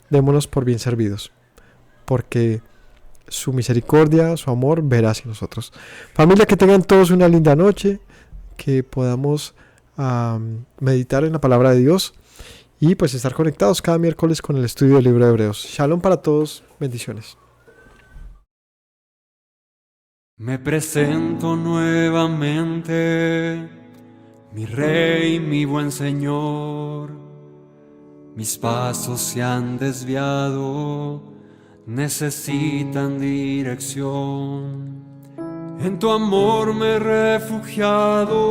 démonos por bien servidos, porque su misericordia, su amor verá hacia nosotros. Familia, que tengan todos una linda noche, que podamos meditar en la palabra de Dios y pues estar conectados cada miércoles con el estudio del libro de Hebreos. Shalom para todos, bendiciones. Me presento nuevamente, mi Rey, mi buen Señor. Mis pasos se han desviado, necesitan dirección. En tu amor me he refugiado,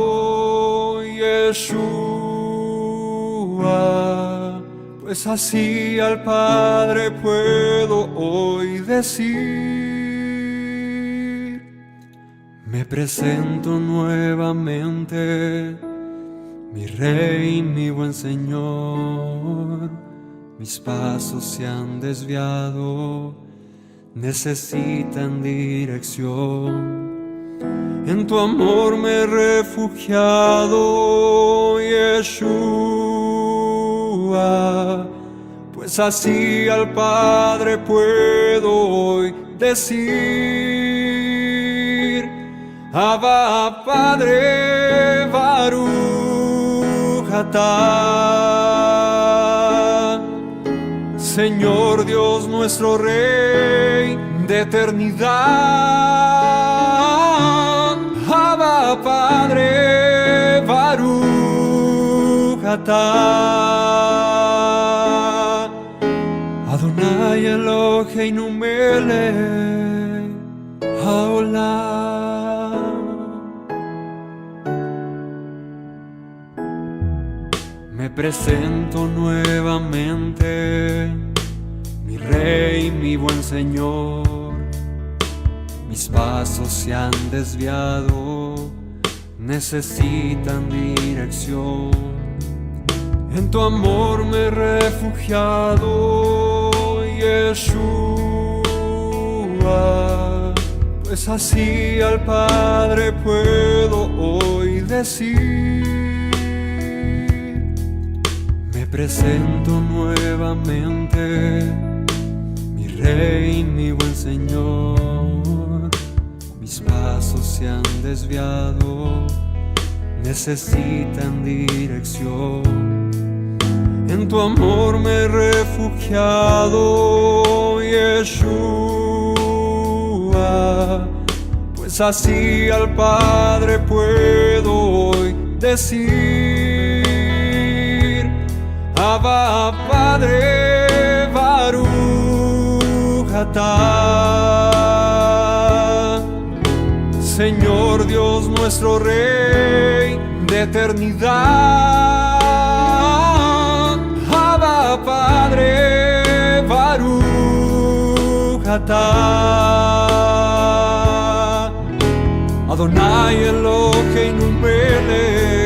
Yeshua, pues así al Padre puedo hoy decir. Me presento nuevamente, mi Rey, mi buen Señor. Mis pasos se han desviado, necesitan dirección. En tu amor me he refugiado, Yeshua, pues así al Padre puedo hoy decir. Abba, Padre, Baruch atah, Señor Dios nuestro Rey de eternidad. Abba, Padre, Baruch atah, Adonai Eloheinu melech haolam. Me presento nuevamente, mi Rey, mi buen Señor. Mis pasos se han desviado, necesitan dirección. En tu amor me he refugiado, Yeshua, pues así al Padre puedo hoy decir. Me presento nuevamente, mi Rey, mi buen Señor. Mis pasos se han desviado, necesitan dirección. En tu amor me he refugiado, Yeshua, pues así al Padre puedo hoy decir. Abba, Padre, Baruch atah, Señor Dios nuestro Rey de eternidad. Abba, Padre, Baruch atah, Adonai Eloheinu melech